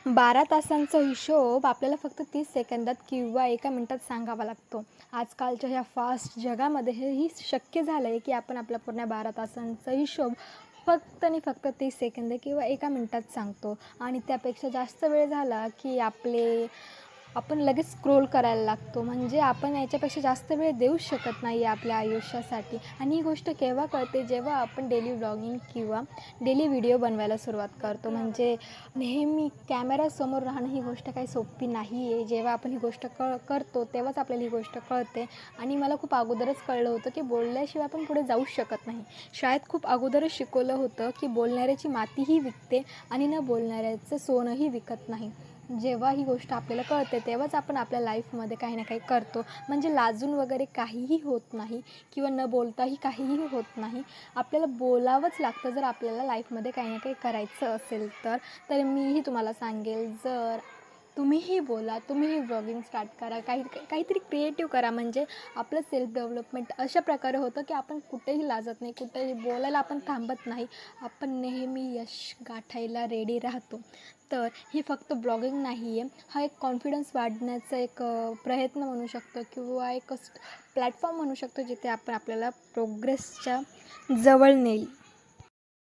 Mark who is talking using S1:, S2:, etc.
S1: 12 तासांचा हिशोब आपल्याला फक्त 30 सेकंदात किंवा 1 मिनिटात सांगावा लागतो. आजकालच्या ह्या फास्ट जगामध्ये हेही शक्य झालं आहे, की आपण आपल्या पूर्ण 12 तासांचा हिशोब फक्त आणि फक्त 30 सेकंद किंवा 1 मिनिटात सांगतो आणि त्यापेक्षा जास्त वेळ झाला, की आपण लगेच स्क्रोल करायला लागतो. म्हणजे आपण याच्यापेक्षा जास्त वेळ देऊच शकत नाही आहे आपल्या आयुष्यासाठी. आणि ही गोष्ट केव्हा कळते, जेव्हा आपण डेली व्लॉगिंग किंवा डेली व्हिडिओ बनवायला सुरुवात करतो. म्हणजे नेहमी कॅमेरासमोर राहणं ही गोष्ट काही सोपी नाही आहे. जेव्हा आपण ही गोष्ट करतो तेव्हाच आपल्याला ही गोष्ट कळते. आणि मला खूप अगोदरच कळलं होतं, की बोलल्याशिवाय आपण पुढे जाऊच शकत नाही. शाळेत खूप अगोदरच शिकवलं होतं, की बोलणाऱ्याची मातीही विकते आणि न बोलणाऱ्याचं सोनंही विकत नाही. जेव्हा ही गोष्ट आपल्याला कळते तेव्हाच आपण आपल्या लाईफमध्ये काही ना काही करतो. म्हणजे लाजून वगैरे काहीही होत नाही किंवा न बोलताही काहीही होत नाही. आपल्याला बोलावंच लागतं जर आपल्याला लाईफमध्ये काही ना काही करायचं असेल तर. तर मीही तुम्हाला सांगेल, जर तुम्हीही बोला, तुम्हीही व्लॉगिंग स्टार्ट करा, काहीतरी क्रिएटिव्ह करा. म्हणजे आपलं सेल्फ डेव्हलपमेंट अशा प्रकारे होतं, की आपण कुठेही लाजत नाही, कुठेही बोलायला आपण थांबत नाही. आपण नेहमी यश गाठायला रेडी राहतो. तर ही फक्त ब्लॉगिंग नाही आहे, हा एक कॉन्फिडन्स वाढण्याचा एक प्रयत्न म्हणू शकतो किंवा एक प्लॅटफॉर्म म्हणू शकतो, जिथे आपण आपल्याला प्रोग्रेसच्या जवळ नेईल.